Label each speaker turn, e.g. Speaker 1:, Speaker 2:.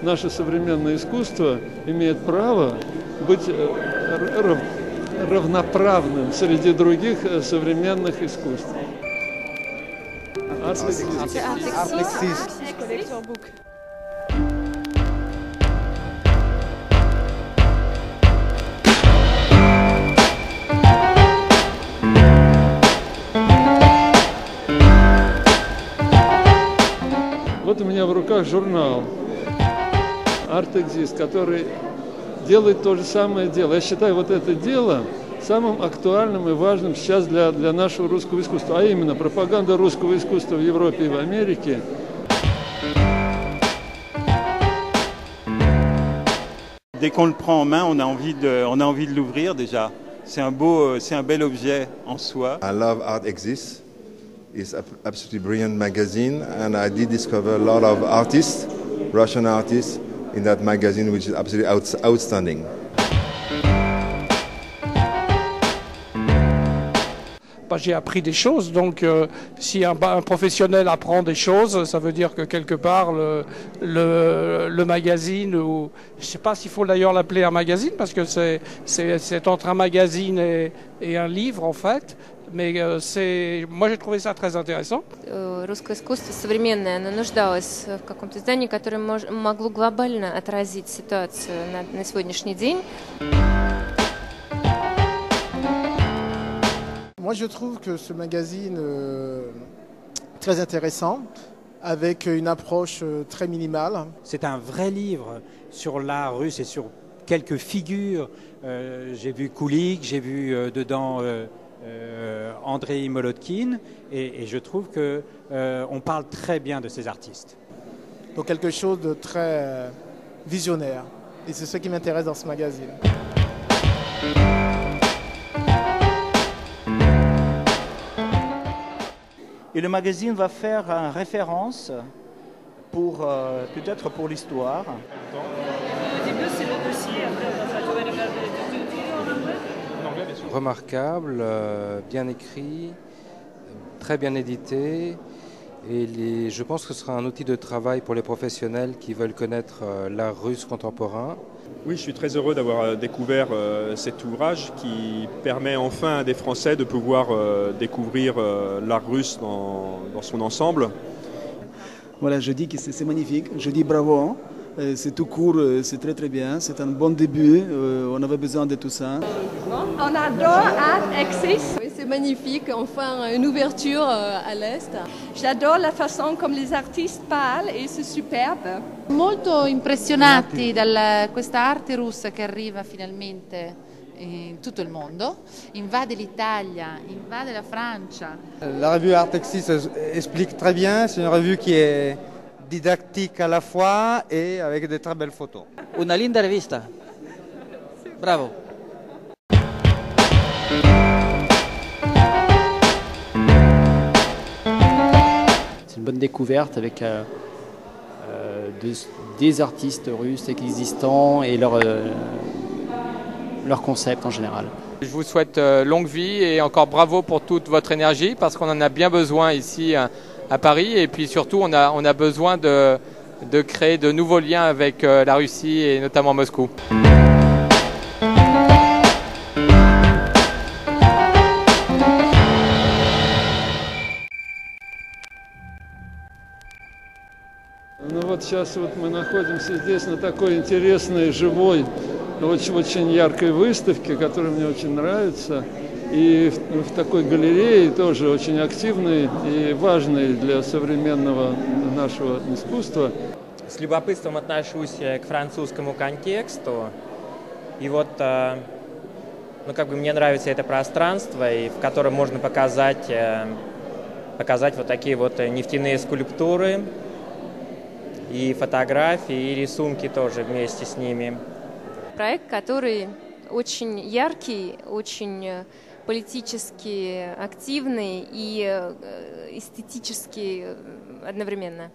Speaker 1: Наше современное искусство имеет право быть равноправным среди других современных искусств. Вот у меня в руках журнал «Art-Exist», который делает то же самое дело. Я считаю вот это дело самым актуальным и важным сейчас для нашего русского искусства, а именно пропаганда русского искусства в Европе и в Америке.
Speaker 2: Dès qu'on le prend en main, on a envie de l'ouvrir déjà. C'est un bel objet en soi.
Speaker 3: I love Art-Exist. It's an absolutely brilliant magazine, and I did discover a lot of artists, Russian artists, in that magazine, which is absolutely outstanding.
Speaker 4: J'ai appris des choses, donc si un professionnel apprend des choses, ça veut dire que quelque part le magazine, ou je ne sais pas s'il faut d'ailleurs l'appeler un magazine, parce que c'est entre un magazine et un livre en fait, mais moi j'ai trouvé ça très intéressant.
Speaker 5: Русское искусство современное, оно нуждалось в каком-то издании, которое могло глобально отразить ситуацию на сегодняшний день.
Speaker 6: Moi, je trouve que ce magazine très intéressant, avec une approche très minimale.
Speaker 7: C'est un vrai livre sur l'art russe et sur quelques figures. J'ai vu Kulik, j'ai vu dedans Andrei Molotkin, et je trouve qu'on parle très bien de ces artistes.
Speaker 6: Donc quelque chose de très visionnaire. Et c'est ce qui m'intéresse dans ce magazine.
Speaker 8: Et le magazine va faire une référence pour peut-être pour l'histoire.
Speaker 9: Au début, c'est le dossier, après on va faire en anglais.
Speaker 10: Remarquable, bien écrit, très bien édité, et je pense que ce sera un outil de travail pour les professionnels qui veulent connaître l'art russe contemporain.
Speaker 11: Oui, je suis très heureux d'avoir découvert cet ouvrage qui permet enfin à des Français de pouvoir découvrir l'art russe dans son ensemble.
Speaker 12: Voilà, je dis que c'est magnifique, je dis bravo, c'est tout court, c'est très très bien, c'est un bon début, on avait besoin de tout ça.
Speaker 13: On adore Art-Exist. Oui, c'est magnifique, enfin une ouverture à l'Est. J'adore la façon comme les artistes parlent et c'est superbe.
Speaker 14: Molto impressionati da questa arte russa che arriva finalmente in tutto il mondo, invade l'Italia, invade la Francia.
Speaker 15: La revue Art-Exist explique très bien, c'est une revue qui est didactique à la fois et avec de très belles photos.
Speaker 8: Una linda rivista. Bravo.
Speaker 16: C'est une bonne découverte avec des artistes russes existants et leur concept en général.
Speaker 17: Je vous souhaite longue vie et encore bravo pour toute votre énergie parce qu'on en a bien besoin ici à Paris, et puis surtout on a besoin de créer de nouveaux liens avec la Russie et notamment Moscou.
Speaker 1: Ну вот сейчас вот мы находимся здесь на такой интересной, живой, очень яркой выставке, которая мне очень нравится. И в такой галерее тоже очень активной и важной для современного нашего искусства.
Speaker 18: С любопытством отношусь к французскому контексту. И вот, ну, как бы мне нравится это пространство, и в котором можно показать вот такие вот нефтяные скульптуры, и фотографии, и рисунки тоже вместе с ними.
Speaker 5: Проект, который очень яркий, очень политически активный и эстетически одновременно.